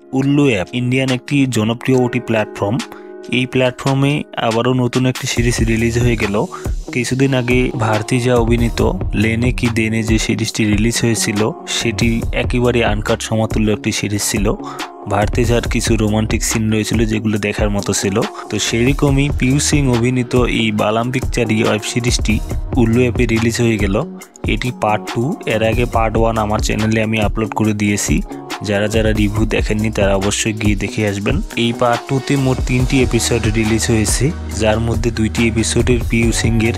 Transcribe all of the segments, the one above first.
Ullu app Indian একটি জনপ্রিয় ওটি প্ল্যাটফর্ম। এই প্ল্যাটফর্মে আবারও নতুন একটি সিরিজ রিলিজ হয়ে গেল। কিছুদিন আগে ভারতী যা অভিনীত লেনে কি দেনে যে সিরিজটি রিলিজ হয়েছিল সেটি একেবারে আনকাট সমতুল্য একটি সিরিজ ছিল। ভারতী যার কিছু রোমান্টিক সিন রয়েছিল যেগুলো দেখার মতো ছিল। তো সেরকমই পিউ সিং অভিনীত এই বালাম পিকচারি ওয়েব সিরিজটি উল্লু অ্যাপে রিলিজ হয়ে গেল। এটি পার্ট 2। এর আগে পার্ট 1 আমার চ্যানেলে আমি আপলোড করে দিয়েছি। যারা যারা রিভিউ দেখেননি তারা অবশ্যই গিয়ে দেখে আসবেন। এই পার্ট 2তে মোট 3টি এপিসোড রিলিজ হয়েছে, যার মধ্যে 2টি এপিসোডের পিউ সিংয়ের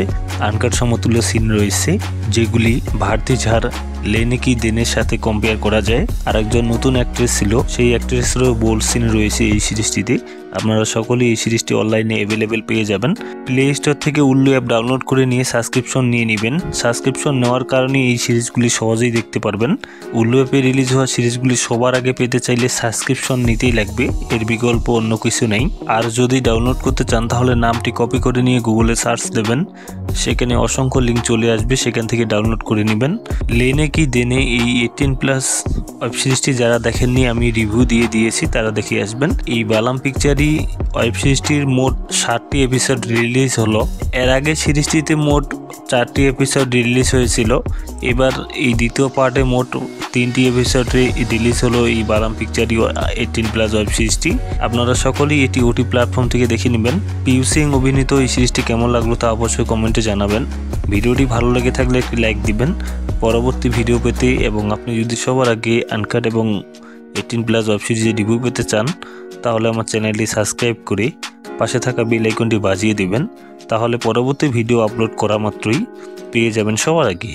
আনকাট সমতুল্য সিন রয়েছে, যেগুলি ভারতী ঝার লেনে কি দেনের সাথে কম্পেয়ার করা যায়। আর একজন নতুন অ্যাক্ট্রেস ছিল, সেই অ্যাক্ট্রেসেরও বোল্ড সিন রয়েছে এই সিরিজটিতে। আপনারা সকলেই এই সিরিজটি অনলাইনে অ্যাভেলেবেল পেয়ে যাবেন। প্লে স্টোর থেকে উল্লু অ্যাপ ডাউনলোড করে নিয়ে সাবস্ক্রিপশন নিয়ে নেবেন। সাবস্ক্রিপশন নেওয়ার কারণে এই সিরিজগুলি সহজেই দেখতে পারবেন। উল্লু অ্যাপে রিলিজ হওয়া সিরিজগুলি সবার আগে পেতে চাইলে সাবস্ক্রিপশন নিতেই লাগবে, এর বিকল্প অন্য কিছু নেই। আর যদি ডাউনলোড করতে চান তাহলে নামটি কপি করে নিয়ে গুগলে সার্চ দেবেন, সেখানে অসংখ্য লিঙ্ক চলে আসবে, সেখান থেকে ডাউনলোড করে নেবেন। লেনে কি দেনে এই 18+ ওয়েব সিরিজটি যারা দেখেননি আমি রিভিউ দিয়ে দিয়েছি, তারা দেখে আসবেন। এই বালাম পিকচারি ওয়েব সিরিজটির মোট 7টি এপিসোড রিলিজ হলো। এর আগে সিরিজটিতে মোট 4টি এপিসোড রিলিজ হয়েছিল। এবার এই দ্বিতীয় পার্টে মোট 3টি এপিসোড রিলিজ হলো এই বালাম পিকচারি 18+ ওয়েব সিরিজটি। আপনারা সকলেই এটি ওটি প্ল্যাটফর্ম থেকে দেখে নেবেন। পিউ সিং অভিনীত এই সিরিজটি কেমন লাগলো তা অবশ্যই কমেন্টে জানাবেন। ভিডিওটি ভালো লেগে থাকলে একটি লাইক দিবেন পরবর্তী ভিডিও পেতে, এবং আপনি যদি সবার আগে আনকাট এবং 18+ ওয়েব সিরিজের রিভিউ পেতে চান তাহলে আমার চ্যানেলটি সাবস্ক্রাইব করে পাশে থাকা বেল আইকনটি বাজিয়ে দিবেন। তাহলে পরবর্তী ভিডিও আপলোড করা মাত্রই পেয়ে যাবেন সবার আগে।